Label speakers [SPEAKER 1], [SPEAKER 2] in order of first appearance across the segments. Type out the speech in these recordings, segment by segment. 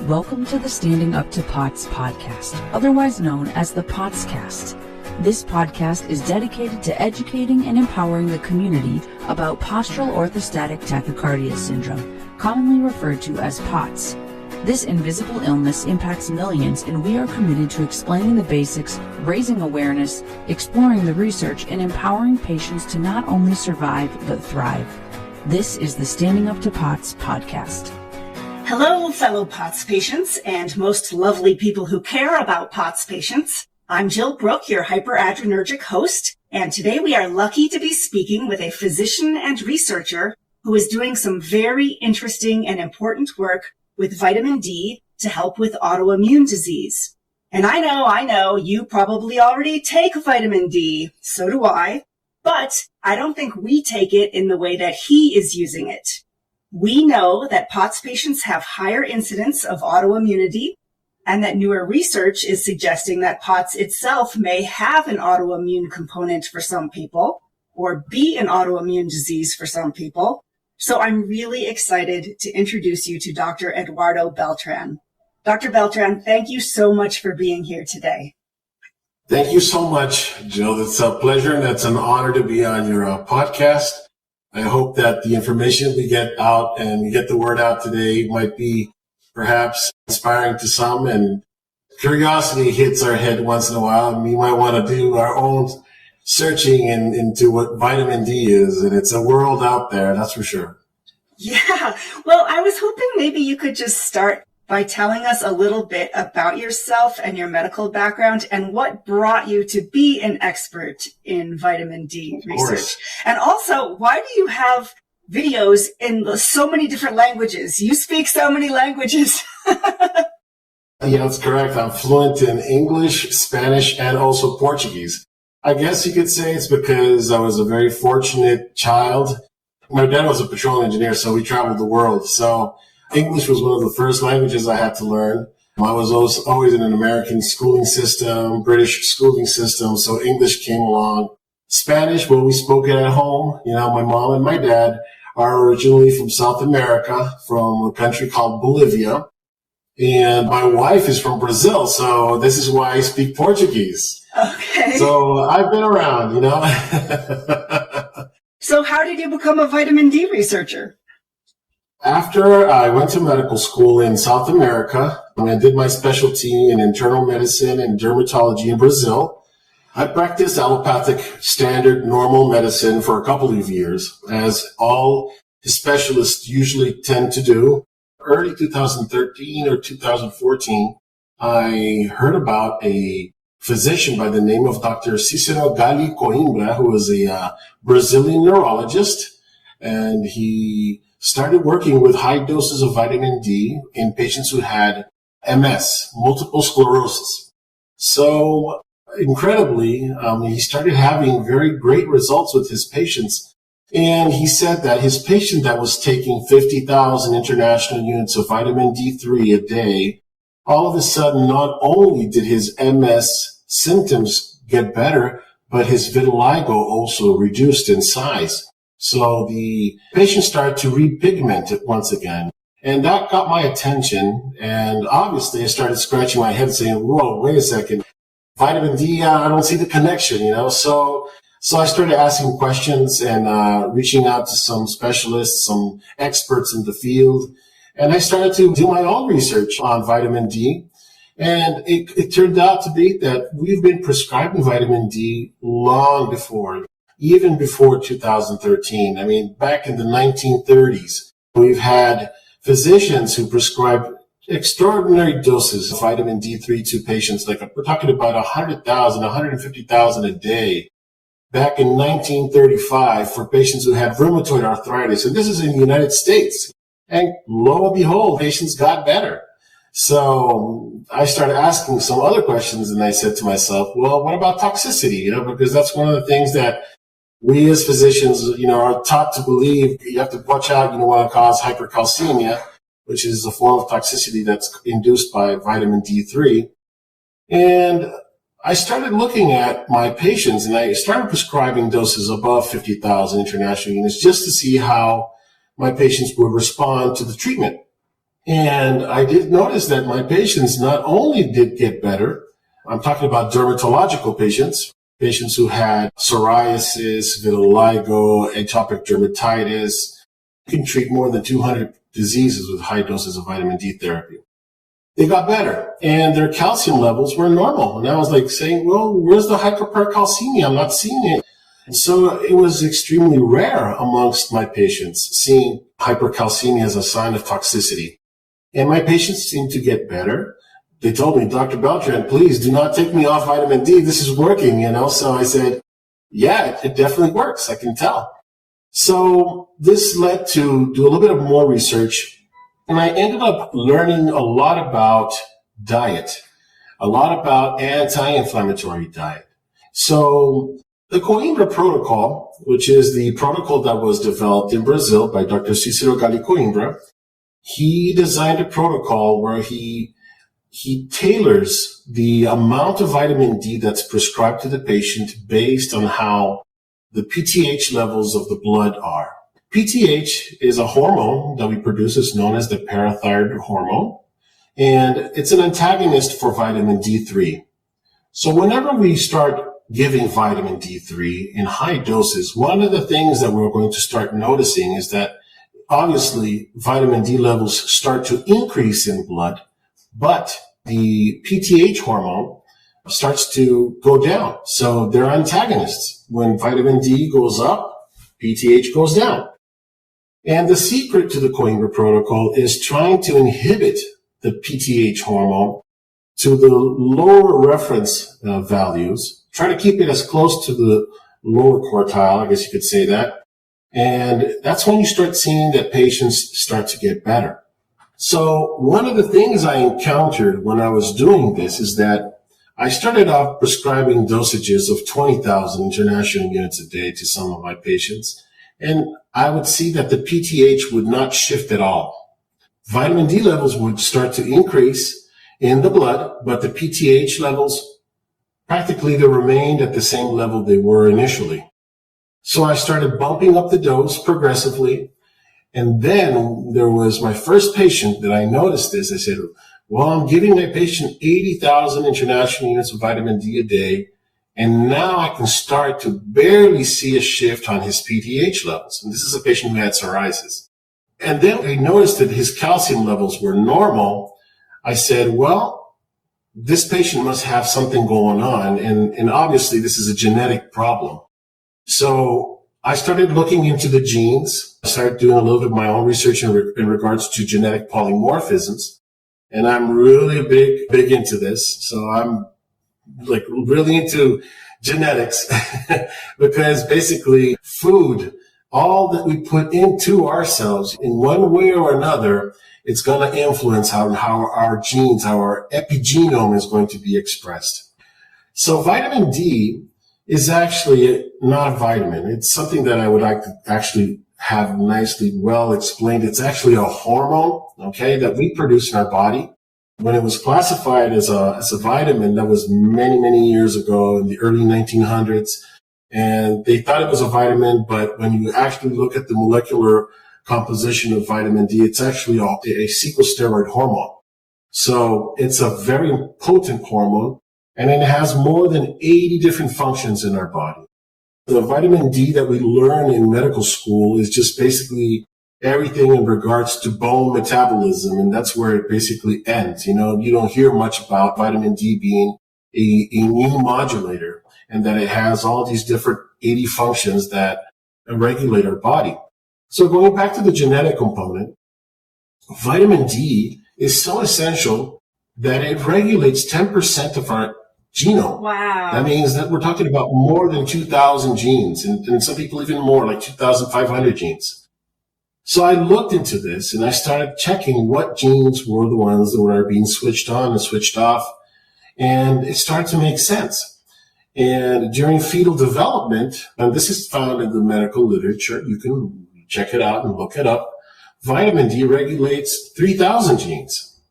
[SPEAKER 1] Welcome to the Standing Up to POTS podcast, otherwise known as the Potscast. This podcast is dedicated to educating and empowering the community about postural orthostatic tachycardia syndrome, commonly referred to as POTS. This invisible illness impacts millions, and we are committed to explaining the basics, raising awareness, exploring the research, and empowering patients to not only survive but thrive. This is the Standing Up to POTS podcast.
[SPEAKER 2] Hello, fellow POTS patients and most lovely people who care about POTS patients. I'm Jill Brooke, your hyperadrenergic host, and today we are lucky to be speaking with a physician and researcher who is doing some very interesting and important work with vitamin D to help with autoimmune disease. And I know, you probably already take vitamin D, so do I, but I don't think we take it in the way that he is using it. We know that POTS patients have higher incidence of autoimmunity, and that newer research is suggesting that POTS itself may have an autoimmune component for some people, or be an autoimmune disease for some people. So I'm really excited to introduce you to Dr. Eduardo Beltran. Dr. Beltran, thank you so much for being here today.
[SPEAKER 3] Thank you so much, Jill. It's a pleasure and it's an honor to be on your podcast. I hope that the information we get out and we get the word out today might be perhaps inspiring to some, and curiosity hits our head once in a while, and we might want to do our own searching into what vitamin D is, and it's a world out there, that's for sure.
[SPEAKER 2] Yeah, well, I was hoping maybe you could just start by telling us a little bit about yourself and your medical background and what brought you to be an expert in vitamin D research. And also, why do you have videos in so many different languages? You speak so many languages.
[SPEAKER 3] Yeah, that's correct. I'm fluent in English, Spanish, and also Portuguese. I guess you could say it's because I was a very fortunate child. My dad was a petroleum engineer, so we traveled the world. So English was one of the first languages I had to learn. I was always in an American schooling system, British schooling system, so English came along. Spanish, well, we spoke it at home. You know, my mom and my dad are originally from South America, from a country called Bolivia. And my wife is from Brazil, so this is why I speak Portuguese.
[SPEAKER 2] Okay.
[SPEAKER 3] So I've been around, you know.
[SPEAKER 2] So how did you become a vitamin D researcher?
[SPEAKER 3] After I went to medical school in South America, I did my specialty in internal medicine and dermatology in Brazil. I practiced allopathic standard normal medicine for a couple of years, as all specialists usually tend to do. Early 2013 or 2014, I heard about a physician by the name of Dr. Cicero Gali Coimbra, who was a Brazilian neurologist, and he started working with high doses of vitamin D in patients who had MS, multiple sclerosis. So incredibly, he started having very great results with his patients. And he said that his patient that was taking 50,000 international units of vitamin D3 a day, all of a sudden, not only did his MS symptoms get better, but his vitiligo also reduced in size. So the patient started to repigment it once again. And that got my attention. And obviously, I started scratching my head saying, whoa, wait a second. Vitamin D, I don't see the connection, you know. So I started asking questions and reaching out to some specialists, some experts in the field. And I started to do my own research on vitamin D. And it turned out to be that we've been prescribing vitamin D long before, even before 2013. I mean, back in the 1930s, we've had physicians who prescribed extraordinary doses of vitamin D3 to patients. Like we're talking about 100,000, 150,000 a day. Back in 1935 for patients who had rheumatoid arthritis. And this is in the United States. And lo and behold, patients got better. So I started asking some other questions, and I said to myself, well, what about toxicity? You know, because that's one of the things that we as physicians, you know, are taught to believe. You have to watch out. You don't want to cause hypercalcemia, which is a form of toxicity that's induced by vitamin D3. And I started looking at my patients, and I started prescribing doses above 50,000 international units just to see how my patients would respond to the treatment. And I did notice that my patients not only did get better, I'm talking about dermatological patients who had psoriasis, vitiligo, atopic dermatitis. You can treat more than 200 diseases with high doses of vitamin D therapy. They got better, and their calcium levels were normal. And I was like saying, well, where's the hypercalcemia? I'm not seeing it. And so it was extremely rare amongst my patients, seeing hypercalcemia as a sign of toxicity. And my patients seemed to get better. They told me, Dr. Beltran, please do not take me off vitamin D. This is working, So I said, yeah, it definitely works. I can tell. So this led to do a little bit of more research. And I ended up learning a lot about diet, a lot about anti-inflammatory diet. So the Coimbra protocol, which is the protocol that was developed in Brazil by Dr. Cicero Gali Coimbra, he designed a protocol where he tailors the amount of vitamin D that's prescribed to the patient based on how the PTH levels of the blood are. PTH is a hormone that we produce. It's known as the parathyroid hormone, and it's an antagonist for vitamin D3. So whenever we start giving vitamin D3 in high doses, one of the things that we're going to start noticing is that obviously vitamin D levels start to increase in blood, but the PTH hormone starts to go down. So they're antagonists. When vitamin D goes up, PTH goes down. And the secret to the Coimbra protocol is trying to inhibit the PTH hormone to the lower reference values, try to keep it as close to the lower quartile, I guess you could say that. And that's when you start seeing that patients start to get better. So one of the things I encountered when I was doing this is that I started off prescribing dosages of 20,000 international units a day to some of my patients. And I would see that the PTH would not shift at all. Vitamin D levels would start to increase in the blood, but the PTH levels, practically they remained at the same level they were initially. So I started bumping up the dose progressively. And then there was my first patient that I noticed this. I said, well, I'm giving my patient 80,000 international units of vitamin D a day. And now I can start to barely see a shift on his PTH levels. And this is a patient who had psoriasis. And then I noticed that his calcium levels were normal. I said, well, this patient must have something going on. And obviously this is a genetic problem. So I started looking into the genes. I started doing a little bit of my own research in regards to genetic polymorphisms. And I'm really big into this. So I'm like really into genetics because basically food, all that we put into ourselves in one way or another, it's going to influence how our genes, how our epigenome is going to be expressed. So vitamin D is actually not a vitamin. It's something that I would like to actually have nicely well explained. It's actually a hormone, okay, that we produce in our body. When it was classified as a vitamin, that was many, many years ago in the early 1900s. And they thought it was a vitamin, but when you actually look at the molecular composition of vitamin D, it's actually a sequesteroid hormone. So it's a very potent hormone, and it has more than 80 different functions in our body. The vitamin D that we learn in medical school is just basically everything in regards to bone metabolism, and that's where it basically ends. You don't hear much about vitamin D being a immune modulator and that it has all these different 80 functions that regulate our body. So going back to the genetic component, vitamin D is so essential that it regulates 10% of our genome.
[SPEAKER 2] Wow.
[SPEAKER 3] That means that we're talking about more than 2,000 genes, and some people even more, like 2,500 genes. So I looked into this and I started checking what genes were the ones that were being switched on and switched off. And it started to make sense. And during fetal development, and this is found in the medical literature, you can check it out and look it up, vitamin D regulates 3,000 genes.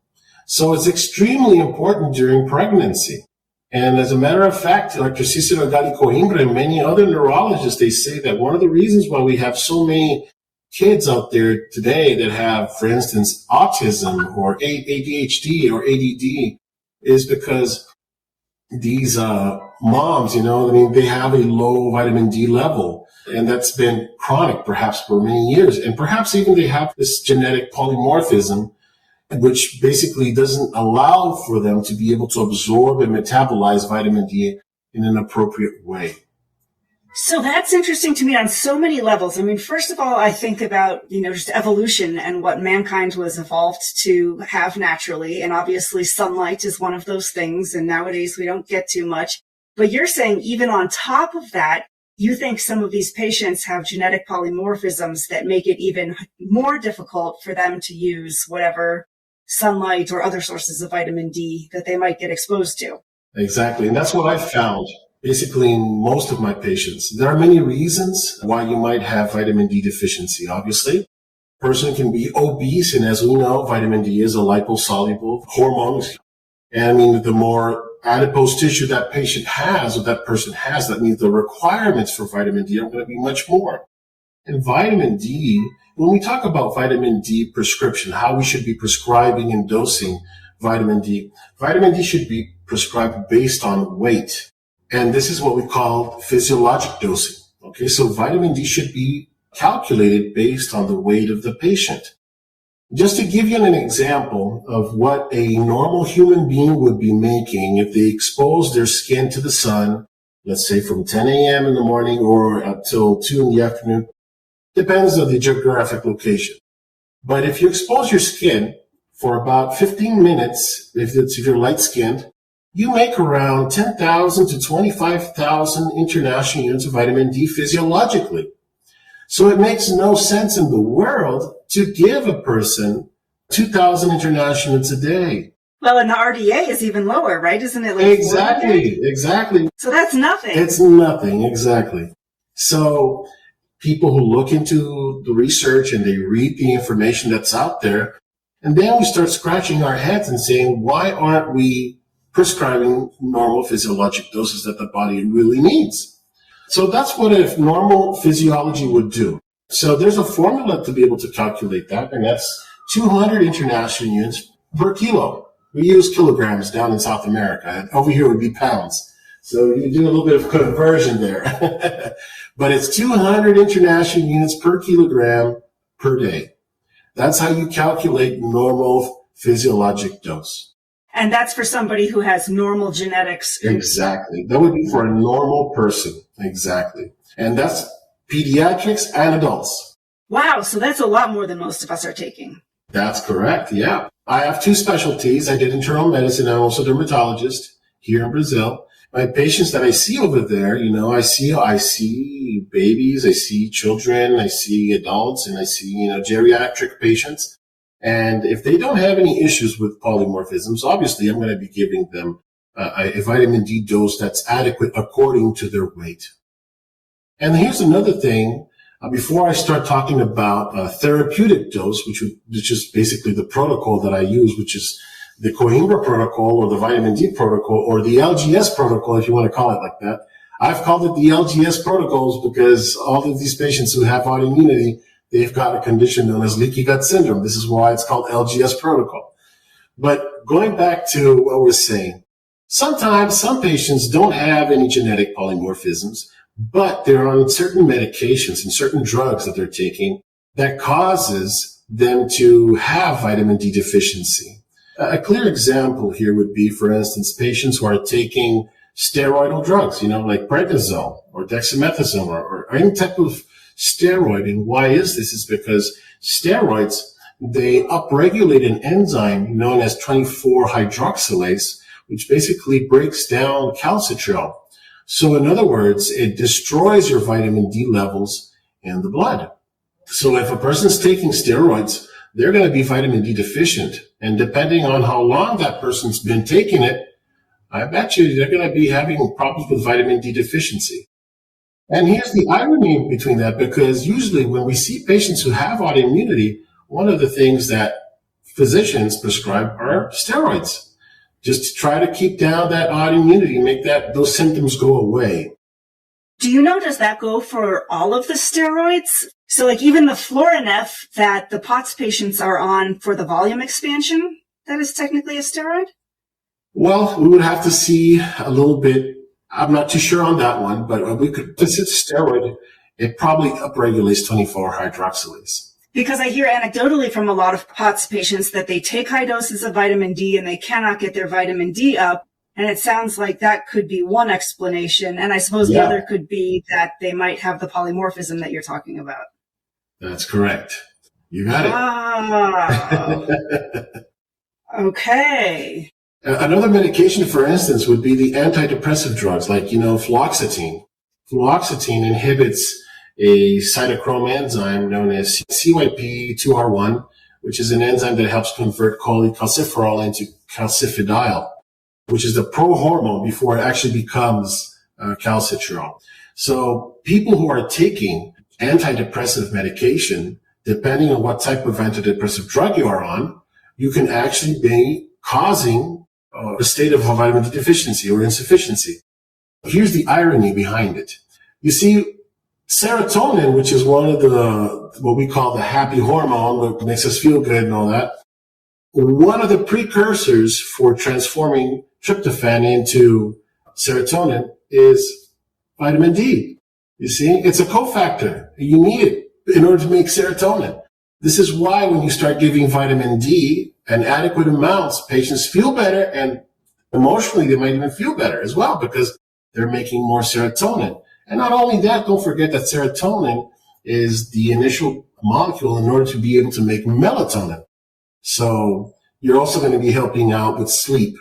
[SPEAKER 3] So it's extremely important during pregnancy. And as a matter of fact, Dr. Cicero Gali Coimbra and many other neurologists, they say that one of the reasons why we have so many kids out there today that have, for instance, autism or ADHD or ADD is because these moms, they have a low vitamin D level, and that's been chronic perhaps for many years. And perhaps even they have this genetic polymorphism, which basically doesn't allow for them to be able to absorb and metabolize vitamin D in an appropriate way.
[SPEAKER 2] So that's interesting to me on so many levels. I mean, first of all, I think about, just evolution and what mankind was evolved to have naturally. And obviously sunlight is one of those things. And nowadays we don't get too much. But you're saying even on top of that, you think some of these patients have genetic polymorphisms that make it even more difficult for them to use whatever sunlight or other sources of vitamin D that they might get exposed to.
[SPEAKER 3] Exactly. And that's what I found. Basically, in most of my patients, there are many reasons why you might have vitamin D deficiency. Obviously, a person can be obese, and as we know, vitamin D is a liposoluble hormone. And the more adipose tissue that patient has or that person has, that means the requirements for vitamin D are going to be much more. And vitamin D, when we talk about vitamin D prescription, how we should be prescribing and dosing vitamin D should be prescribed based on weight. And this is what we call physiologic dosing. Okay, so vitamin D should be calculated based on the weight of the patient. Just to give you an example of what a normal human being would be making if they expose their skin to the sun, let's say from 10 a.m. in the morning or up till 2 in the afternoon, depends on the geographic location. But if you expose your skin for about 15 minutes, if you're light-skinned, you make around 10,000 to 25,000 international units of vitamin D physiologically. So it makes no sense in the world to give a person 2,000 international units a day.
[SPEAKER 2] Well, and the RDA is even lower, right? Isn't it like
[SPEAKER 3] Exactly.
[SPEAKER 2] So that's nothing.
[SPEAKER 3] It's nothing, exactly. So people who look into the research and they read the information that's out there, and then we start scratching our heads and saying, why aren't we prescribing normal physiologic doses that the body really needs? So that's what a normal physiology would do. So there's a formula to be able to calculate that, and that's 200 international units per kilo. We use kilograms down in South America, and over here would be pounds. So you do a little bit of conversion there. But it's 200 international units per kilogram per day. That's how you calculate normal physiologic dose.
[SPEAKER 2] And that's for somebody who has normal genetics.
[SPEAKER 3] Exactly. That would be for a normal person. Exactly. And that's pediatrics and adults.
[SPEAKER 2] Wow. So that's a lot more than most of us are taking.
[SPEAKER 3] That's correct. Yeah. I have two specialties. I did internal medicine. I'm also a dermatologist here in Brazil. My patients that I see over there, I see babies, I see children, I see adults, and I see, geriatric patients. And if they don't have any issues with polymorphisms, obviously I'm going to be giving them a vitamin D dose that's adequate according to their weight. And here's another thing. Before I start talking about a therapeutic dose, which is basically the protocol that I use, which is the Coimbra protocol or the vitamin D protocol or the LGS protocol, if you want to call it like that. I've called it the LGS protocols because all of these patients who have autoimmunity, they've got a condition known as leaky gut syndrome. This is why it's called LGS protocol. But going back to what we're saying, sometimes some patients don't have any genetic polymorphisms, but they're on certain medications and certain drugs that they're taking that causes them to have vitamin D deficiency. A clear example here would be, for instance, patients who are taking steroidal drugs, like prednisone or dexamethasone or any type of steroid. And why is this? It's because steroids, they upregulate an enzyme known as 24-hydroxylase, which basically breaks down calcitriol. So in other words, it destroys your vitamin D levels in the blood. So if a person's taking steroids, they're going to be vitamin D deficient. And depending on how long that person's been taking it, I bet you they're going to be having problems with vitamin D deficiency. And here's the irony between that, because usually when we see patients who have autoimmunity, one of the things that physicians prescribe are steroids, just to try to keep down that autoimmunity, make those symptoms go away.
[SPEAKER 2] Do you know, does that go for all of the steroids? So like even the Florinef that the POTS patients are on for the volume expansion, that is technically a steroid?
[SPEAKER 3] Well, we would have to see a little bit. I'm not too sure on that one, but we could, since it's steroid, it probably upregulates 24-hydroxylase.
[SPEAKER 2] Because I hear anecdotally from a lot of POTS patients that they take high doses of vitamin D and they cannot get their vitamin D up. And it sounds like that could be one explanation. And I suppose the other could be that they might have the polymorphism that you're talking about.
[SPEAKER 3] That's correct. You got it.
[SPEAKER 2] Ah, okay.
[SPEAKER 3] Another medication, for instance, would be the antidepressive drugs like, fluoxetine. Fluoxetine inhibits a cytochrome enzyme known as CYP2R1, which is an enzyme that helps convert cholecalciferol into calcifidiol, which is the pro-hormone before it actually becomes calcitriol. So people who are taking antidepressive medication, depending on what type of antidepressive drug you are on, you can actually be causing a state of vitamin D deficiency or insufficiency. Here's the irony behind it. You see, serotonin, which is one of what we call the happy hormone, that makes us feel good and all that, one of the precursors for transforming tryptophan into serotonin is vitamin D. You see, it's a cofactor. You need it in order to make serotonin. This is why when you start giving vitamin D in adequate amounts, patients feel better, and emotionally they might even feel better as well because they're making more serotonin. And not only that, don't forget that serotonin is the initial molecule in order to be able to make melatonin. So you're also going to be helping out with sleep.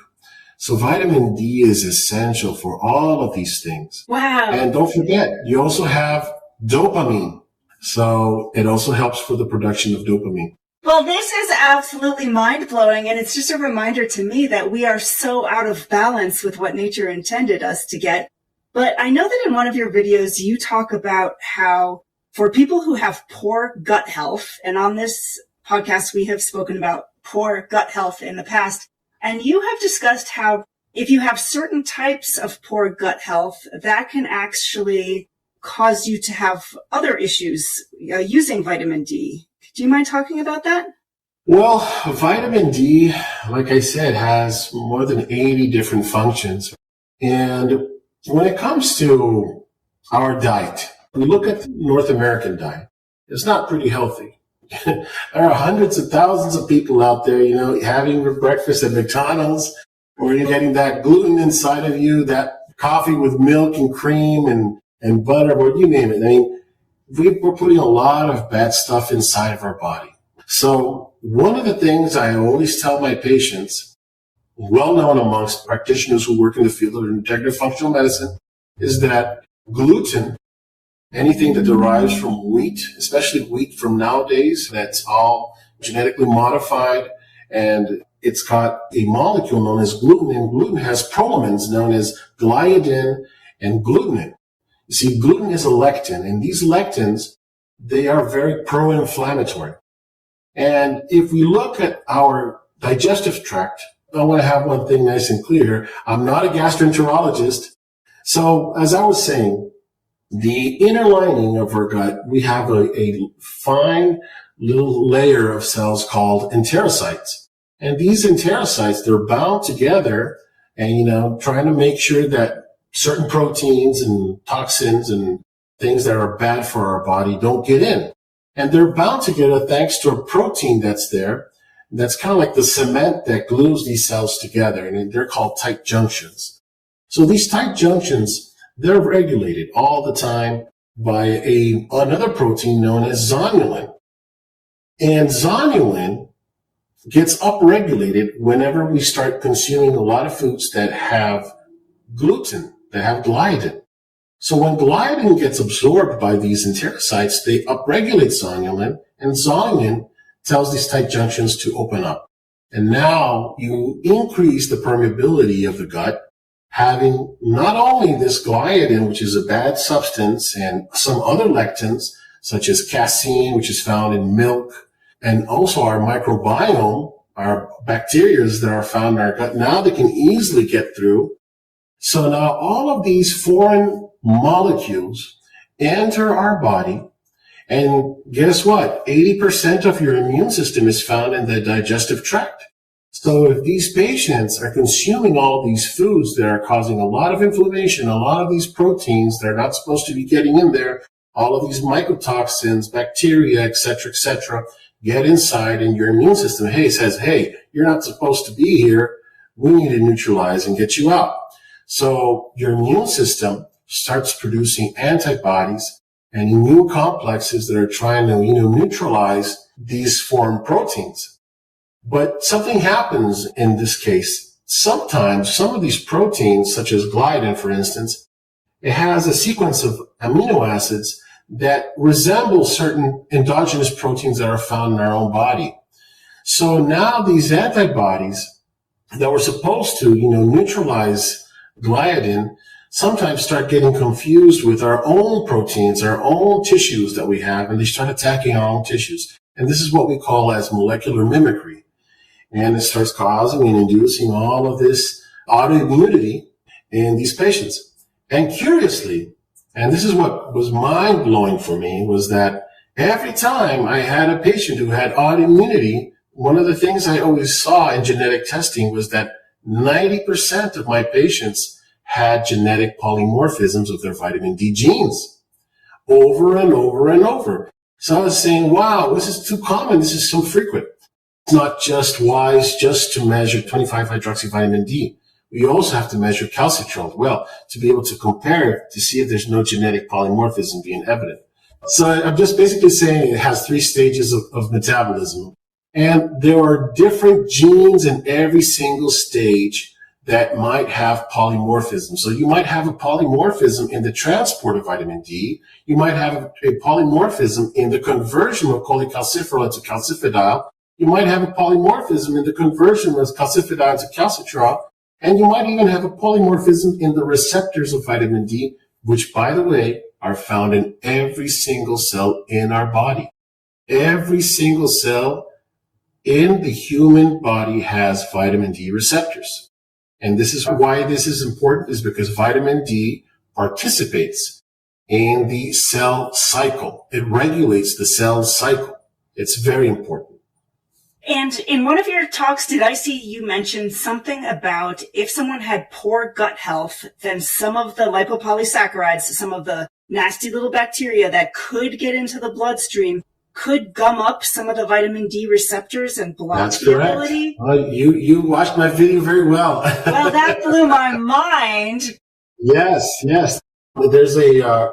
[SPEAKER 3] So vitamin D is essential for all of these things.
[SPEAKER 2] Wow.
[SPEAKER 3] And don't forget, you also have dopamine. So it also helps for the production of dopamine.
[SPEAKER 2] Well, this is absolutely mind-blowing, and it's just a reminder to me that we are so out of balance with what nature intended us to get. But I know that in one of your videos, you talk about how for people who have poor gut health, and on this podcast, we have spoken about poor gut health in the past, and you have discussed how if you have certain types of poor gut health, that can actually cause you to have other issues using vitamin D. Do you mind talking about that?
[SPEAKER 3] Well, vitamin D, like I said, has more than 80 different functions. And when it comes to our diet, we look at the North American diet. It's not pretty healthy. There are hundreds of thousands of people out there, having their breakfast at McDonald's, or you're getting that gluten inside of you, that coffee with milk and cream and butter, or you name it. I mean, we're putting a lot of bad stuff inside of our body. So one of the things I always tell my patients, well known amongst practitioners who work in the field of integrative functional medicine, is that gluten, anything that derives from wheat, especially wheat from nowadays, that's all genetically modified, and it's got a molecule known as gluten, and gluten has prolamins known as gliadin and glutenin. You see, gluten is a lectin, and these lectins, they are very pro-inflammatory. And if we look at our digestive tract, I want to have one thing nice and clear. I'm not a gastroenterologist. So as I was saying, the inner lining of our gut, we have a fine little layer of cells called enterocytes. And these enterocytes, they're bound together and, trying to make sure that certain proteins and toxins and things that are bad for our body don't get in. And they're bound together thanks to a protein that's there. That's kind of like the cement that glues these cells together, and they're called tight junctions. So these tight junctions, they're regulated all the time by another protein known as zonulin. And zonulin gets upregulated whenever we start consuming a lot of foods that have gluten, that have gliadin. So when gliadin gets absorbed by these enterocytes, they upregulate zonulin, and zonulin tells these tight junctions to open up. And now you increase the permeability of the gut, having not only this gliadin, which is a bad substance, and some other lectins, such as casein, which is found in milk, and also our microbiome, our bacteria that are found in our gut, now they can easily get through. So now all of these foreign molecules enter our body. And guess what? 80% of your immune system is found in the digestive tract. So if these patients are consuming all these foods that are causing a lot of inflammation, a lot of these proteins that are not supposed to be getting in there, all of these mycotoxins, bacteria, et cetera, get inside, and your immune system says, hey, you're not supposed to be here. We need to neutralize and get you out. So your immune system starts producing antibodies and immune complexes that are trying to, neutralize these foreign proteins. But something happens in this case. Sometimes some of these proteins, such as gliadin, for instance, it has a sequence of amino acids that resemble certain endogenous proteins that are found in our own body. So now these antibodies that were supposed to, neutralize gliadin sometimes start getting confused with our own proteins, our own tissues that we have, and they start attacking our own tissues. And this is what we call as molecular mimicry. And it starts causing and inducing all of this autoimmunity in these patients. And curiously, and this is what was mind-blowing for me, was that every time I had a patient who had autoimmunity, one of the things I always saw in genetic testing was that 90% of my patients had genetic polymorphisms of their vitamin D genes over and over and over. So I was saying, wow, this is too common. This is so frequent. It's not just wise just to measure 25-hydroxyvitamin D. We also have to measure calcitrol as well to be able to compare to see if there's no genetic polymorphism being evident. So I'm just basically saying it has 3 stages of metabolism. And there are different genes in every single stage that might have polymorphism. So you might have a polymorphism in the transport of vitamin D. You might have a polymorphism in the conversion of cholecalciferol into calcifediol. You might have a polymorphism in the conversion of calcifediol into calcitrol. And you might even have a polymorphism in the receptors of vitamin D, which, by the way, are found in every single cell in our body. Every single cell in the human body has vitamin D receptors. And this is why this is important, is because vitamin D participates in the cell cycle. It regulates the cell cycle. It's very important.
[SPEAKER 2] And in one of your talks, did I see you mention something about if someone had poor gut health, then some of the lipopolysaccharides, some of the nasty little bacteria that could get into the bloodstream, could gum up some of the vitamin D receptors and block
[SPEAKER 3] That's
[SPEAKER 2] the
[SPEAKER 3] correct.
[SPEAKER 2] ability?
[SPEAKER 3] You watched my video very well.
[SPEAKER 2] Well, that blew my mind.
[SPEAKER 3] Yes. There's a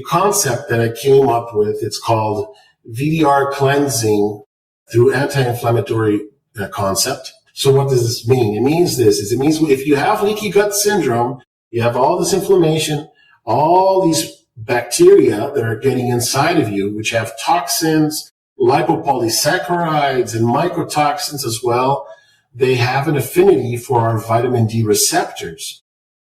[SPEAKER 3] concept that I came up with. It's called VDR cleansing through anti-inflammatory concept. So what does this mean? It means if you have leaky gut syndrome, you have all this inflammation, all these bacteria that are getting inside of you, which have toxins, lipopolysaccharides, and mycotoxins as well. They have an affinity for our vitamin D receptors.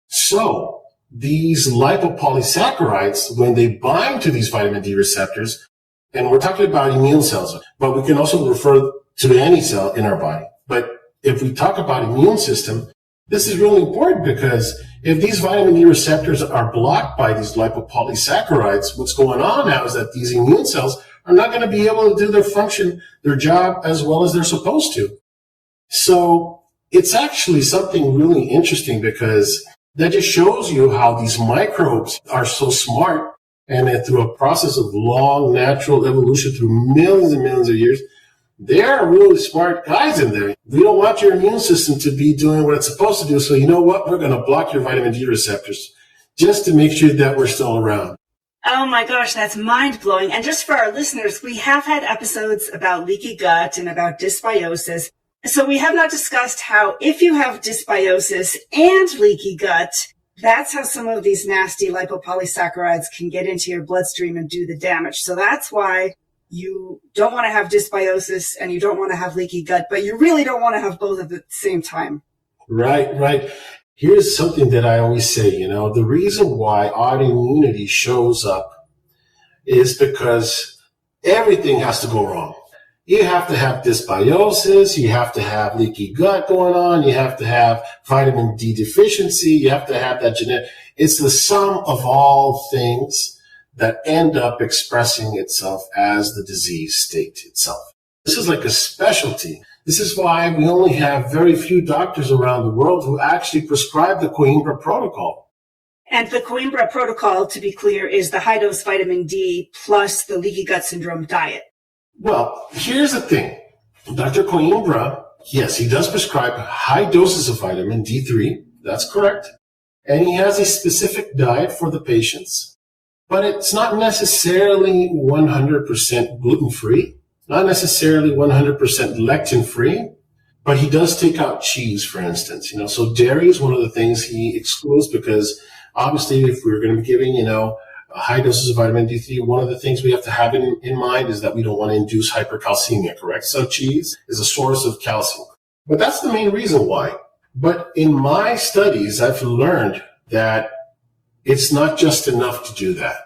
[SPEAKER 3] So these lipopolysaccharides, when they bind to these vitamin D receptors, and we're talking about immune cells, but we can also refer to any cell in our body. But if we talk about immune system, this is really important because if these vitamin D receptors are blocked by these lipopolysaccharides, what's going on now is that these immune cells are not going to be able to do their function, their job, as well as they're supposed to. So it's actually something really interesting because that just shows you how these microbes are so smart. And that through a process of long natural evolution through millions and millions of years, they are really smart guys in there. We don't want your immune system to be doing what it's supposed to do. So you know what? We're going to block your vitamin D receptors just to make sure that we're still around.
[SPEAKER 2] Oh my gosh, that's mind-blowing. And just for our listeners, we have had episodes about leaky gut and about dysbiosis. So we have not discussed how if you have dysbiosis and leaky gut, that's how some of these nasty lipopolysaccharides can get into your bloodstream and do the damage. So that's why you don't want to have dysbiosis and you don't want to have leaky gut, but you really don't want to have both at the same time.
[SPEAKER 3] Right. Here's something that I always say, the reason why autoimmunity shows up is because everything has to go wrong. You have to have dysbiosis, you have to have leaky gut going on, you have to have vitamin D deficiency, you have to have that genetic. It's the sum of all things that end up expressing itself as the disease state itself. This is like a specialty. This is why we only have very few doctors around the world who actually prescribe the Coimbra protocol.
[SPEAKER 2] And the Coimbra protocol, to be clear, is the high-dose vitamin D plus the leaky gut syndrome diet.
[SPEAKER 3] Well, here's the thing. Dr. Coimbra, yes, he does prescribe high doses of vitamin D3. That's correct. And he has a specific diet for the patients. But it's not necessarily 100% gluten-free, not necessarily 100% lectin-free, but he does take out cheese, for instance. So dairy is one of the things he excludes because obviously if we're going to be giving, high doses of vitamin D3, one of the things we have to have in mind is that we don't want to induce hypercalcemia, correct? So cheese is a source of calcium. But that's the main reason why. But in my studies, I've learned that it's not just enough to do that.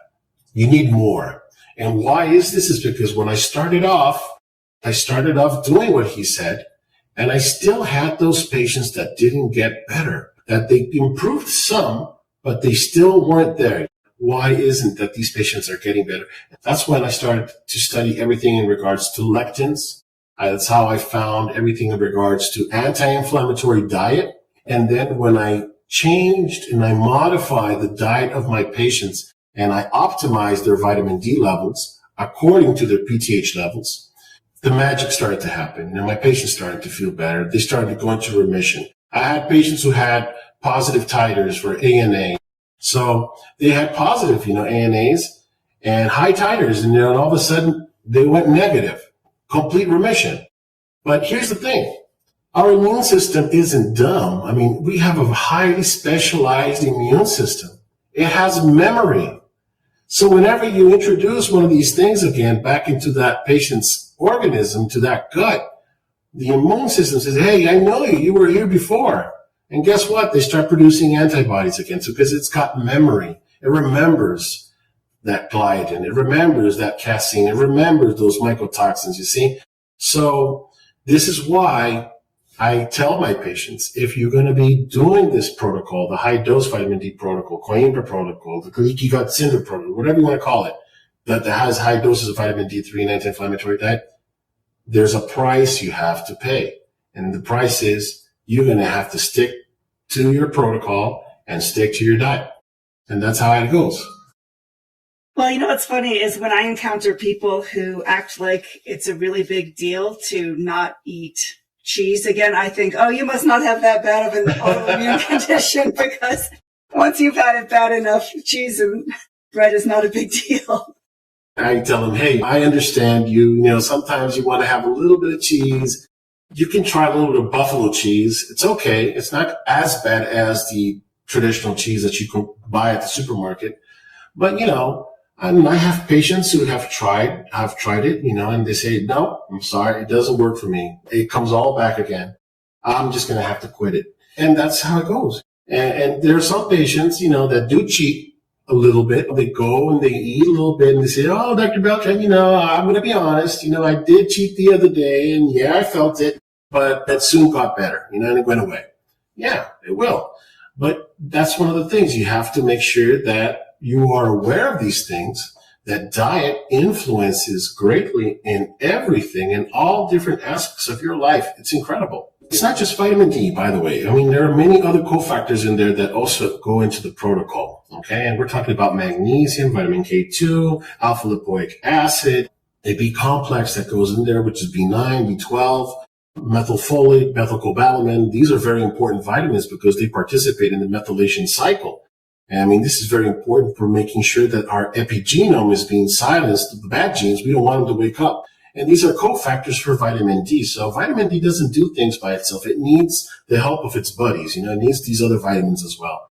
[SPEAKER 3] You need more. And why is this? Is because when I started off doing what he said, and I still had those patients that didn't get better, that they improved some, but they still weren't there. Why isn't that these patients are getting better? That's when I started to study everything in regards to lectins. That's how I found everything in regards to anti-inflammatory diet. And then when I changed and I modified the diet of my patients and I optimized their vitamin D levels according to their PTH levels, the magic started to happen. My patients started to feel better. They started to go into remission. I had patients who had positive titers for ANA. So they had positive, ANAs and high titers, and all of a sudden they went negative, complete remission. But here's the thing. Our immune system isn't dumb. We have a highly specialized immune system. It has memory. So whenever you introduce one of these things again back into that patient's organism, to that gut, the immune system says, hey, I know you. You were here before. And guess what? They start producing antibodies again. So because it's got memory, it remembers that gliadin, it remembers that casein, it remembers those mycotoxins, you see? So this is why I tell my patients, if you're going to be doing this protocol, the high-dose vitamin D protocol, Coimbra protocol, the leaky gut syndrome protocol, whatever you want to call it, that has high doses of vitamin D3 and anti-inflammatory diet, there's a price you have to pay. And the price is you're going to have to stick to your protocol and stick to your diet. And that's how it goes.
[SPEAKER 2] Well, what's funny is when I encounter people who act like it's a really big deal to not eat cheese again, I think, oh, you must not have that bad of an autoimmune condition, because once you've had it bad enough, cheese and bread is not a big deal.
[SPEAKER 3] I tell them, hey, I understand you. Sometimes you want to have a little bit of cheese. You can try a little bit of buffalo cheese. It's okay. It's not as bad as the traditional cheese that you can buy at the supermarket. But, I have patients who have tried it, and they say, no, I'm sorry, it doesn't work for me. It comes all back again. I'm just going to have to quit it. And that's how it goes. And there are some patients, that do cheat a little bit. They go and they eat a little bit and they say, oh, Dr. Beltran, I'm going to be honest. I did cheat the other day and yeah, I felt it, but that soon got better, and it went away. Yeah, it will. But that's one of the things. You have to make sure that you are aware of these things, that diet influences greatly in everything, in all different aspects of your life. It's incredible. It's not just vitamin D, by the way. There are many other cofactors in there that also go into the protocol. Okay. And we're talking about magnesium, vitamin K2, alpha lipoic acid, a B complex that goes in there, which is B9, B12, methylfolate, methylcobalamin. These are very important vitamins because they participate in the methylation cycle. And this is very important for making sure that our epigenome is being silenced. The bad genes, we don't want them to wake up. And these are cofactors for vitamin D. So vitamin D doesn't do things by itself. It needs the help of its buddies. It needs these other vitamins as well.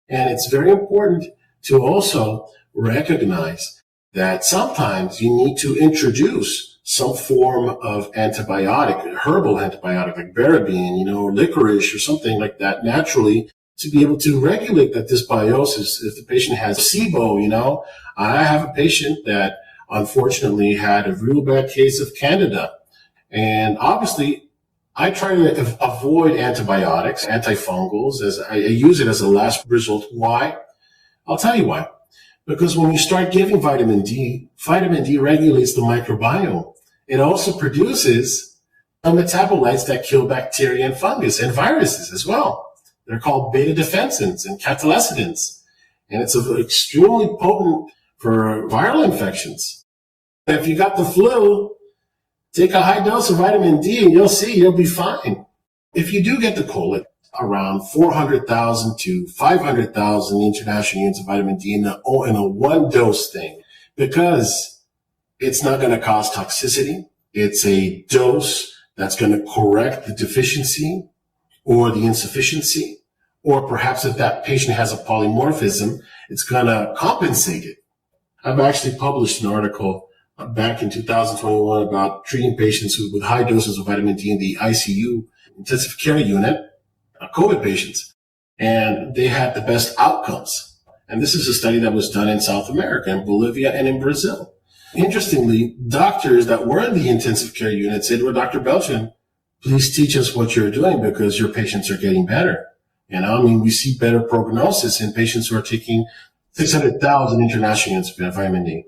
[SPEAKER 3] And it's very important to also recognize that sometimes you need to introduce some form of antibiotic, herbal antibiotic like barabine, or licorice or something like that naturally, to be able to regulate that dysbiosis. If the patient has SIBO, I have a patient that unfortunately had a real bad case of Candida And obviously, I try to avoid antibiotics, antifungals, as I use it as a last resort. Why? I'll tell you why. Because when you start giving vitamin D regulates the microbiome. It also produces metabolites that kill bacteria and fungus and viruses as well. They're called beta defensins and catalycidins. And it's extremely potent for viral infections. If you got the flu, take a high dose of vitamin D and you'll be fine. If you do get the cold, around 400,000 to 500,000 international units of vitamin D in a one dose thing, because it's not going to cause toxicity. It's a dose that's going to correct the deficiency or the insufficiency, or perhaps if that patient has a polymorphism, it's going to compensate it. I've actually published an article back in 2021 about treating patients with high doses of vitamin D in the ICU, intensive care unit, COVID patients, and they had the best outcomes. And this is a study that was done in South America, in Bolivia, and in Brazil. Interestingly, doctors that were in the intensive care unit said, well, Dr. Beltran, please teach us what you're doing because your patients are getting better. We see better prognosis in patients who are taking 600,000 international units of vitamin D.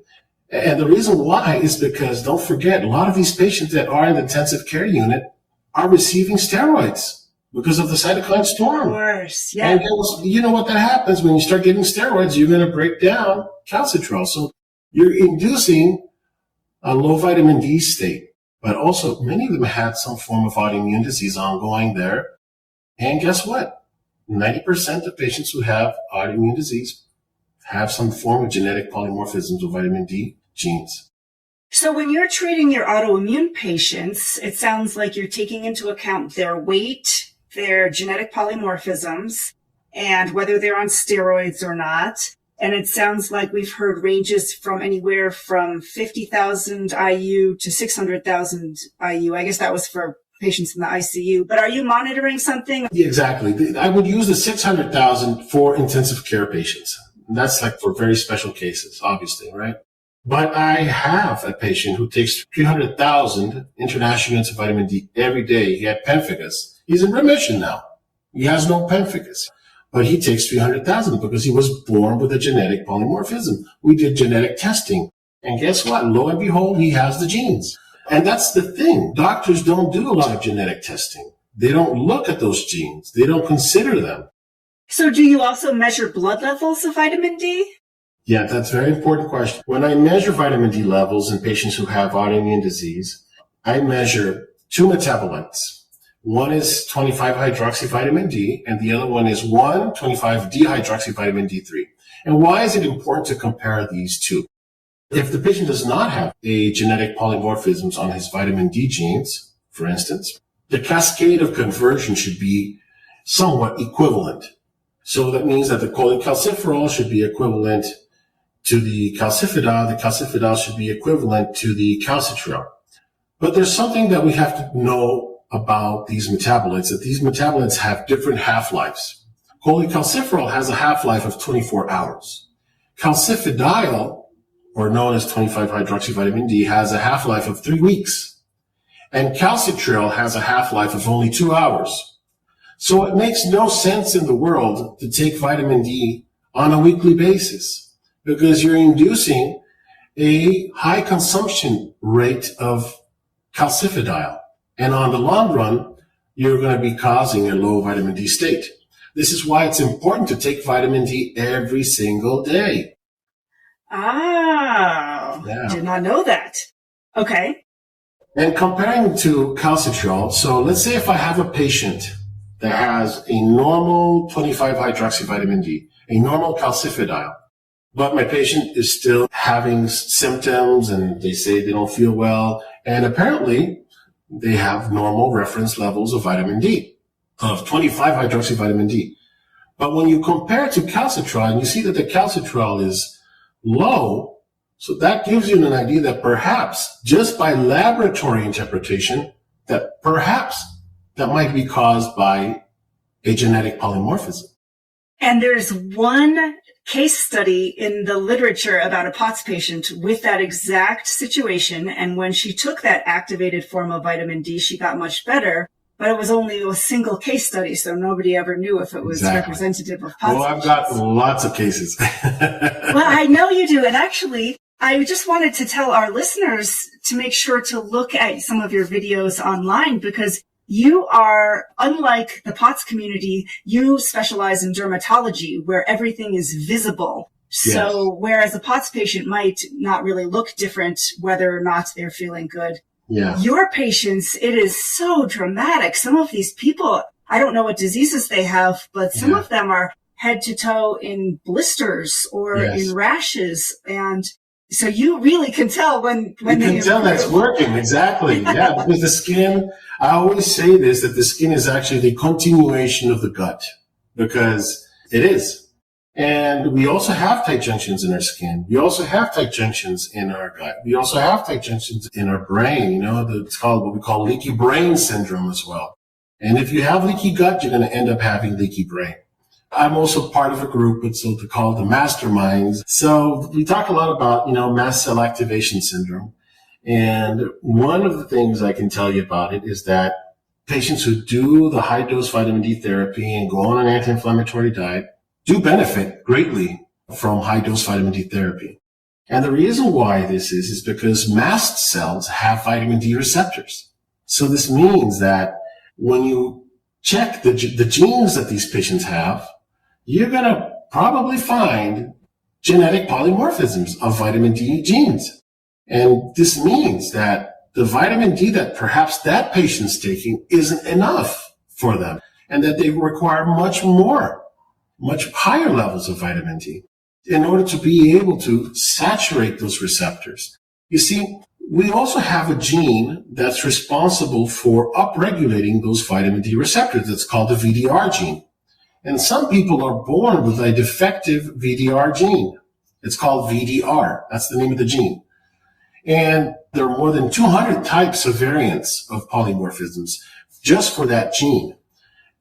[SPEAKER 3] And the reason why is because, don't forget, a lot of these patients that are in the intensive care unit are receiving steroids because of the cytokine storm.
[SPEAKER 2] Of course, yeah.
[SPEAKER 3] And you know what that happens when you start giving steroids, you're going to break down calcitrol. So you're inducing a low vitamin D state. But also, many of them had some form of autoimmune disease ongoing there. And guess what? 90% of patients who have autoimmune disease have some form of genetic polymorphisms of vitamin D genes.
[SPEAKER 2] So when you're treating your autoimmune patients, it sounds like you're taking into account their weight, their genetic polymorphisms, and whether they're on steroids or not. And it sounds like we've heard ranges from anywhere from 50,000 IU to 600,000 IU. I guess that was for patients in the ICU. But are you monitoring something?
[SPEAKER 3] Yeah, exactly. I would use the 600,000 for intensive care patients. That's like for very special cases, obviously, right? But I have a patient who takes 300,000 international units of vitamin D every day. He had pemphigus. He's in remission now. He has no pemphigus, but he takes 300,000 because he was born with a genetic polymorphism. We did genetic testing, and guess what? Lo and behold, he has the genes. And that's the thing. Doctors don't do a lot of genetic testing. They don't look at those genes. They don't consider them.
[SPEAKER 2] So do you also measure blood levels of vitamin D?
[SPEAKER 3] Yeah, that's a very important question. When I measure vitamin D levels in patients who have autoimmune disease, I measure two metabolites. One is 25-hydroxyvitamin D, and the other one is 1,25-dihydroxyvitamin D3. And why is it important to compare these two? If the patient does not have a genetic polymorphisms on his vitamin D genes, for instance, the cascade of conversion should be somewhat equivalent. So that means that the cholecalciferol should be equivalent to the calcifidol should be equivalent to the calcitrol. But there's something that we have to know about these metabolites, that these metabolites have different half-lives. Cholecalciferol has a half-life of 24 hours. Calcifidol, or known as 25-hydroxyvitamin D, has a half-life of 3 weeks. And calcitrol has a half-life of only 2 hours. So it makes no sense in the world to take vitamin D on a weekly basis because you're inducing a high consumption rate of calcifidol. And on the long run, you're going to be causing a low vitamin D state. This is why it's important to take vitamin D every single day.
[SPEAKER 2] Ah,
[SPEAKER 3] Yeah.
[SPEAKER 2] Did not know that. Okay.
[SPEAKER 3] And comparing to calcitrol, so let's say if I have a patient that has a normal 25-hydroxyvitamin D, a normal calcifidol, but my patient is still having symptoms and they say they don't feel well, and apparently they have normal reference levels of vitamin D, of 25-hydroxyvitamin D. But when you compare to calcitrol and you see that the calcitrol is low, so that gives you an idea that perhaps, just by laboratory interpretation, that perhaps that might be caused by a genetic polymorphism.
[SPEAKER 2] And there's one case study in the literature about a POTS patient with that exact situation. And when she took that activated form of vitamin D, she got much better. But it was only a single case study, so nobody ever knew if it was representative of POTS.
[SPEAKER 3] Well, I've got lots of cases.
[SPEAKER 2] Well, I know you do. And actually, I just wanted to tell our listeners to make sure to look at some of your videos online, because you are, unlike the POTS community, you specialize in dermatology where everything is visible.
[SPEAKER 3] Yes.
[SPEAKER 2] So whereas a POTS patient might not really look different whether or not they're feeling good, your patients, it is so dramatic. Some of these people, I don't know what diseases they have, but some of them are head to toe in blisters or in rashes. And so you really can tell when
[SPEAKER 3] you can tell that's working. Exactly. Yeah. Because the skin, I always say this, that the skin is actually the continuation of the gut, because it is. And we also have tight junctions in our skin. We also have tight junctions in our gut. We also have tight junctions in our brain. You know, it's called what we call leaky brain syndrome as well. And if you have leaky gut, you're going to end up having leaky brain. I'm also part of a group, it's called the Masterminds. So we talk a lot about, mast cell activation syndrome. And one of the things I can tell you about it is that patients who do the high dose vitamin D therapy and go on an anti-inflammatory diet do benefit greatly from high dose vitamin D therapy. And the reason why this is because mast cells have vitamin D receptors. So this means that when you check the genes that these patients have, you're going to probably find genetic polymorphisms of vitamin D genes. And this means that the vitamin D that perhaps that patient's taking isn't enough for them, and that they require much higher levels of vitamin D in order to be able to saturate those receptors. You see, we also have a gene that's responsible for upregulating those vitamin D receptors. It's called the VDR gene. And some people are born with a defective VDR gene. It's called VDR. That's the name of the gene. And there are more than 200 types of variants of polymorphisms just for that gene.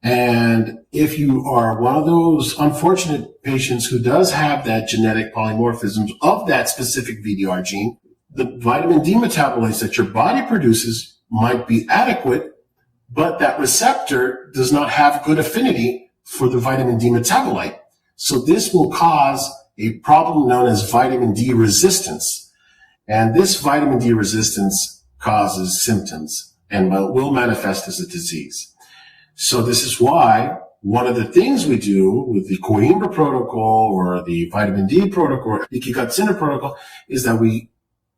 [SPEAKER 3] And if you are one of those unfortunate patients who does have that genetic polymorphisms of that specific VDR gene, the vitamin D metabolites that your body produces might be adequate, but that receptor does not have good affinity for the vitamin D metabolite. So this will cause a problem known as vitamin D resistance. And this vitamin D resistance causes symptoms and will manifest as a disease. So this is why one of the things we do with the Coimbra protocol or the vitamin D protocol, or leaky gut syndrome protocol, is that we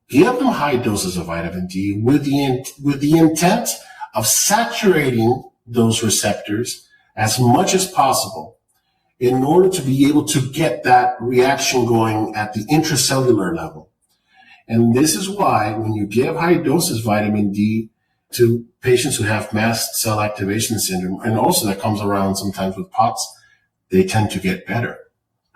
[SPEAKER 3] give them high doses of vitamin D with the intent of saturating those receptors as much as possible in order to be able to get that reaction going at the intracellular level. And this is why when you give high doses vitamin D to patients who have mast cell activation syndrome, and also that comes around sometimes with POTS, they tend to get better.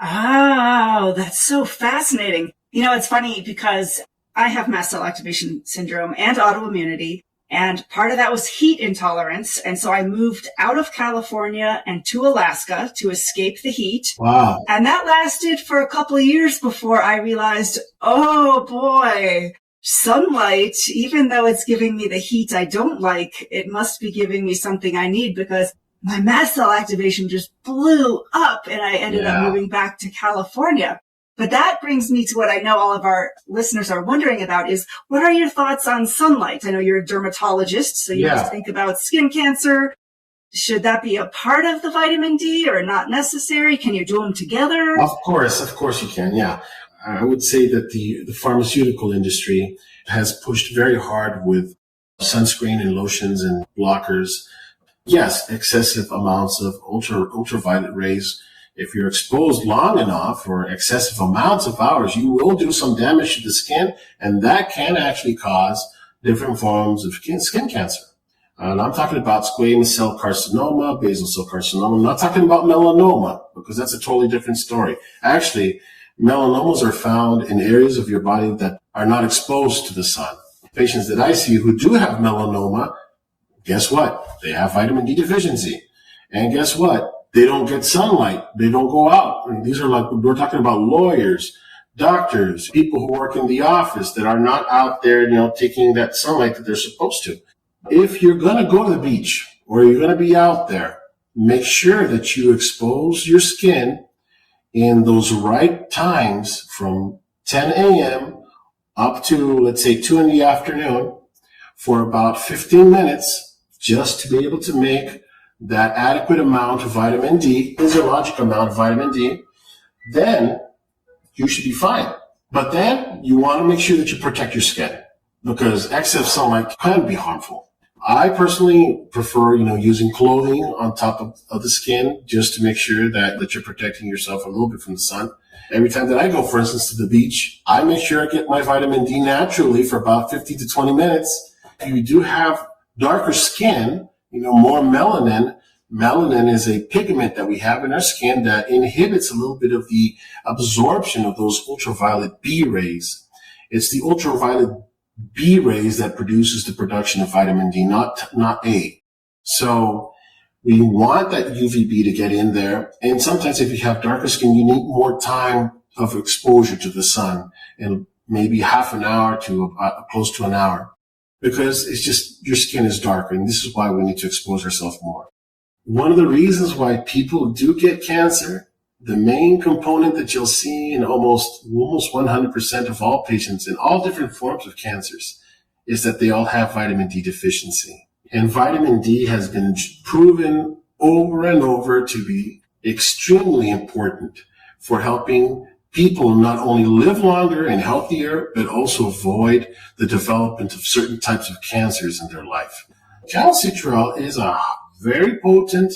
[SPEAKER 2] Oh, that's so fascinating. It's funny because I have mast cell activation syndrome and autoimmunity, and part of that was heat intolerance. And so I moved out of California and to Alaska to escape the heat.
[SPEAKER 3] Wow.
[SPEAKER 2] And that lasted for a couple of years before I realized, oh boy, sunlight, even though it's giving me the heat I don't like, it must be giving me something I need, because my mast cell activation just blew up and I ended up moving back to California. But that brings me to what I know all of our listeners are wondering about is, what are your thoughts on sunlight? I know you're a dermatologist, so you just think about skin cancer. Should that be a part of the vitamin D or not necessary? Can you do them together?
[SPEAKER 3] Of course you can, yeah. I would say that the pharmaceutical industry has pushed very hard with sunscreen and lotions and blockers. Yes, excessive amounts of ultraviolet rays. If you're exposed long enough for excessive amounts of hours, you will do some damage to the skin, and that can actually cause different forms of skin cancer. And I'm talking about squamous cell carcinoma, basal cell carcinoma. I'm not talking about melanoma, because that's a totally different story. Actually, melanomas are found in areas of your body that are not exposed to the sun. Patients that I see who do have melanoma, guess what? They have vitamin D deficiency. And guess what? They don't get sunlight. They don't go out. And these are we're talking about lawyers, doctors, people who work in the office that are not out there, taking that sunlight that they're supposed to. If you're going to go to the beach or you're going to be out there, make sure that you expose your skin in those right times from 10 a.m. up to, let's say, 2 in the afternoon for about 15 minutes, just to be able to make that adequate amount of vitamin D, physiological amount of vitamin D. Then you should be fine. But then you want to make sure that you protect your skin, because excess sunlight can be harmful. I personally prefer, using clothing on top of the skin, just to make sure that you're protecting yourself a little bit from the sun. Every time that I go, for instance, to the beach, I make sure I get my vitamin D naturally for about 15 to 20 minutes. If you do have darker skin, more melanin. Melanin is a pigment that we have in our skin that inhibits a little bit of the absorption of those ultraviolet B rays. It's the ultraviolet B rays that produces the production of vitamin D, not A. So we want that UVB to get in there. And sometimes if you have darker skin, you need more time of exposure to the sun, and maybe half an hour to close to an hour, because it's just your skin is darker. And this is why we need to expose ourselves more. One of the reasons why people do get cancer, the main component that you'll see in almost 100% of all patients in all different forms of cancers, is that they all have vitamin D deficiency. And vitamin D has been proven over and over to be extremely important for helping people not only live longer and healthier, but also avoid the development of certain types of cancers in their life. Calcitrol is a very potent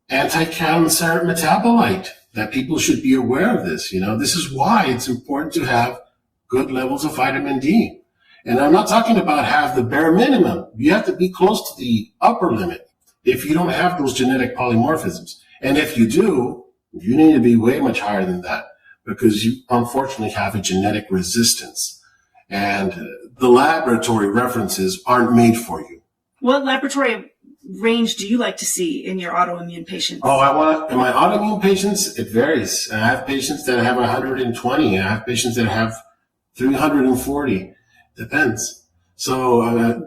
[SPEAKER 3] anti-cancer metabolite that people should be aware of this. This is why it's important to have good levels of vitamin D. And I'm not talking about have the bare minimum. You have to be close to the upper limit if you don't have those genetic polymorphisms. And if you do, you need to be way much higher than that, because you unfortunately have a genetic resistance. And the laboratory references aren't made for you.
[SPEAKER 2] What laboratory range do you like to see in your autoimmune patients?
[SPEAKER 3] In my autoimmune patients, it varies. I have patients that have 120. I have patients that have 340. Depends. So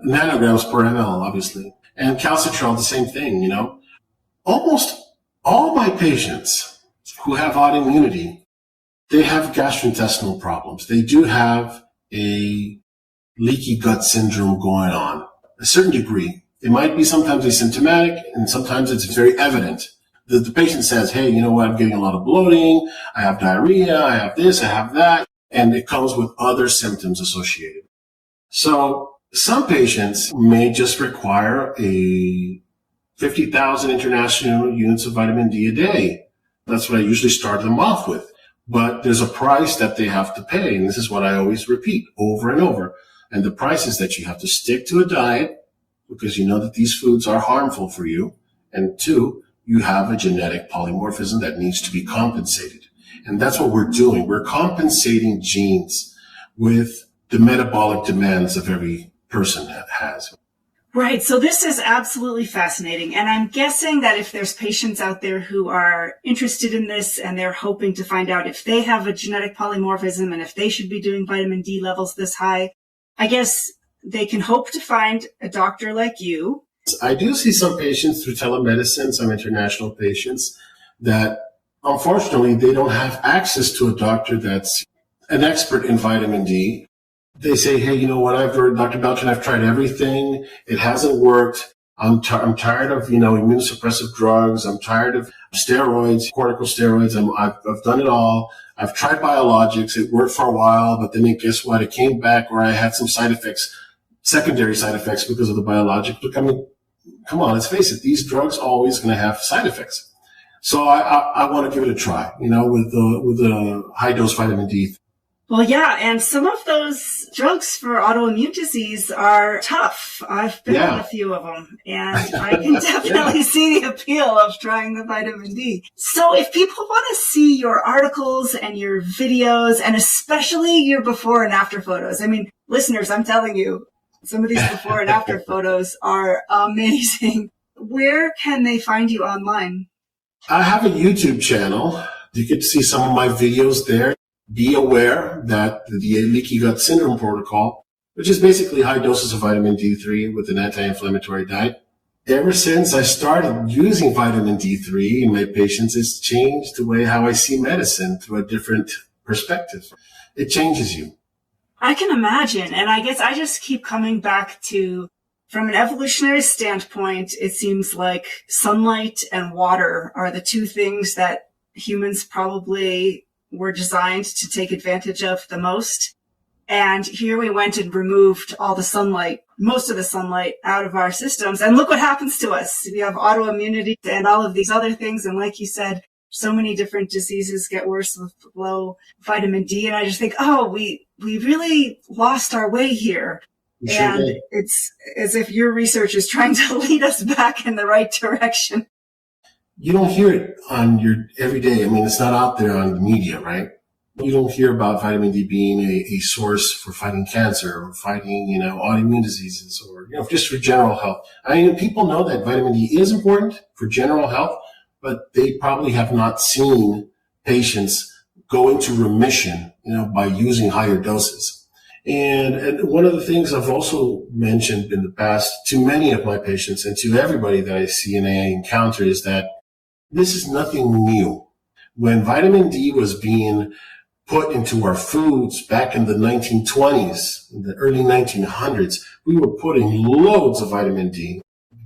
[SPEAKER 3] nanograms per ml, obviously. And calcitrol, the same thing, Almost all my patients who have autoimmunity, they have gastrointestinal problems. They do have a leaky gut syndrome going on, a certain degree. It might be sometimes asymptomatic, and sometimes it's very evident. The patient says, hey, you know what, I'm getting a lot of bloating, I have diarrhea, I have this, I have that, and it comes with other symptoms associated. So some patients may just require a 50,000 international units of vitamin D a day. That's what I usually start them off with. But there's a price that they have to pay, and this is what I always repeat over and over. And the price is that you have to stick to a diet, because you know that these foods are harmful for you. And 2, you have a genetic polymorphism that needs to be compensated. And that's what we're doing. We're compensating genes with the metabolic demands of every person that has.
[SPEAKER 2] Right. So this is absolutely fascinating. And I'm guessing that if there's patients out there who are interested in this and they're hoping to find out if they have a genetic polymorphism and if they should be doing vitamin D levels this high, I guess they can hope to find a doctor like you.
[SPEAKER 3] I do see some patients through telemedicine, some international patients, that unfortunately they don't have access to a doctor that's an expert in vitamin D. They say, hey, you know what, I've heard, Dr. Beltran, I've tried everything. It hasn't worked. I'm tired of, immunosuppressive drugs. I'm tired of steroids, corticosteroids. I've done it all. I've tried biologics. It worked for a while, but then guess what? It came back, or I had some side effects, secondary side effects because of the biologic. Look, come on, let's face it. These drugs are always going to have side effects. So I want to give it a try, with the high dose vitamin D.
[SPEAKER 2] Well, yeah, and some of those drugs for autoimmune disease are tough. I've been on a few of them, and I can definitely see the appeal of trying the vitamin D. So if people want to see your articles and your videos, and especially your before and after photos, listeners, I'm telling you, some of these before and after photos are amazing. Where can they find you online?
[SPEAKER 3] I have a YouTube channel. You can see some of my videos there. Be aware that the leaky gut syndrome protocol, which is basically high doses of vitamin D3 with an anti-inflammatory diet. Ever since I started using vitamin D3 in my patients, it's changed the way how I see medicine through a different perspective. It changes you.
[SPEAKER 2] I can imagine. And I guess I just keep coming back to, from an evolutionary standpoint, it seems like sunlight and water are the two things that humans probably were designed to take advantage of the most. And here we went and removed all the sunlight, most of the sunlight out of our systems. And look what happens to us. We have autoimmunity and all of these other things. And like you said, so many different diseases get worse with low vitamin D. And I just think, we really lost our way here. Sure and did. It's as if your research is trying to lead us back in the right direction.
[SPEAKER 3] You don't hear it on your everyday. I mean, it's not out there on the media, right? You don't hear about vitamin D being a source for fighting cancer or fighting, autoimmune diseases or, just for general health. I mean, people know that vitamin D is important for general health, but they probably have not seen patients go into remission, by using higher doses. And one of the things I've also mentioned in the past to many of my patients and to everybody that I see and I encounter is that this is nothing new. When vitamin D was being put into our foods back in the 1920s, in the early 1900s, we were putting loads of vitamin D.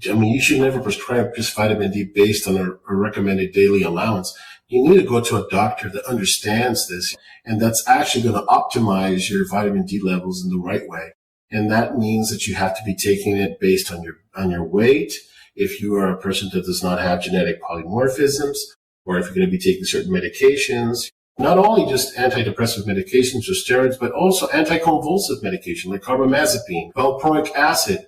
[SPEAKER 3] I mean, you should never prescribe just vitamin D based on a recommended daily allowance. You need to go to a doctor that understands this, and that's actually going to optimize your vitamin D levels in the right way. And that means that you have to be taking it based on your weight. If you are a person that does not have genetic polymorphisms, or if you're going to be taking certain medications, not only just antidepressive medications or steroids, but also anticonvulsive medication like carbamazepine, valproic acid,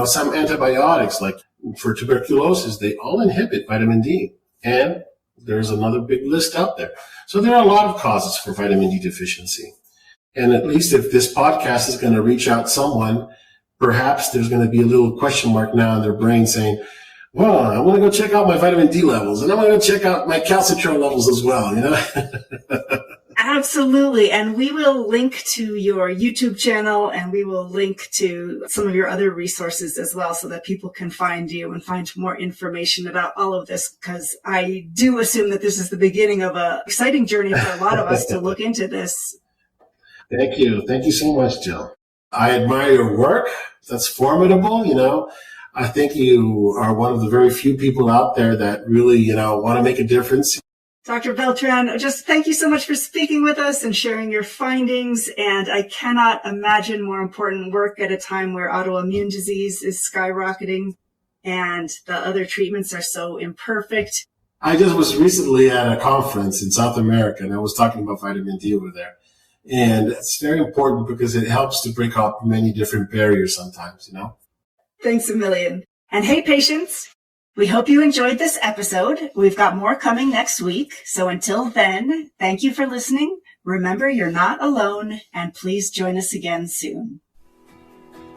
[SPEAKER 3] some antibiotics like for tuberculosis, they all inhibit vitamin D. And there's another big list out there. So there are a lot of causes for vitamin D deficiency. And at least if this podcast is going to reach out someone, perhaps there's going to be a little question mark now in their brain saying, well, I want to go check out my vitamin D levels and I'm going to go check out my calcitriol levels as well,
[SPEAKER 2] Absolutely. And we will link to your YouTube channel and we will link to some of your other resources as well so that people can find you and find more information about all of this, because I do assume that this is the beginning of an exciting journey for a lot of us to look into this.
[SPEAKER 3] Thank you. Thank you so much, Jill. I admire your work. That's formidable, I think you are one of the very few people out there that really, want to make a difference.
[SPEAKER 2] Dr. Beltran, just thank you so much for speaking with us and sharing your findings. And I cannot imagine more important work at a time where autoimmune disease is skyrocketing and the other treatments are so imperfect.
[SPEAKER 3] I just was recently at a conference in South America and I was talking about vitamin D over there. And it's very important because it helps to break up many different barriers sometimes,
[SPEAKER 2] Thanks a million. And hey, patients, we hope you enjoyed this episode. We've got more coming next week. So until then, thank you for listening. Remember, you're not alone, and please join us again soon.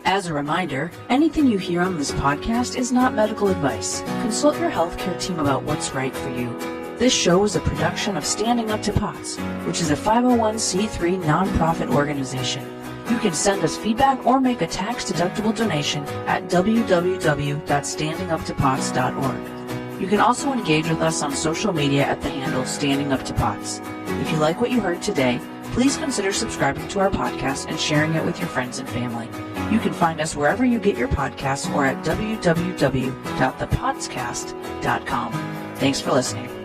[SPEAKER 1] As a reminder, anything you hear on this podcast is not medical advice. Consult your healthcare team about what's right for you. This show is a production of Standing Up to POTS, which is a 501c3 nonprofit organization. You can send us feedback or make a tax-deductible donation at www.standinguptopots.org. You can also engage with us on social media at the handle Standing Up to POTS. If you like what you heard today, please consider subscribing to our podcast and sharing it with your friends and family. You can find us wherever you get your podcasts or at www.thepotscast.com. Thanks for listening.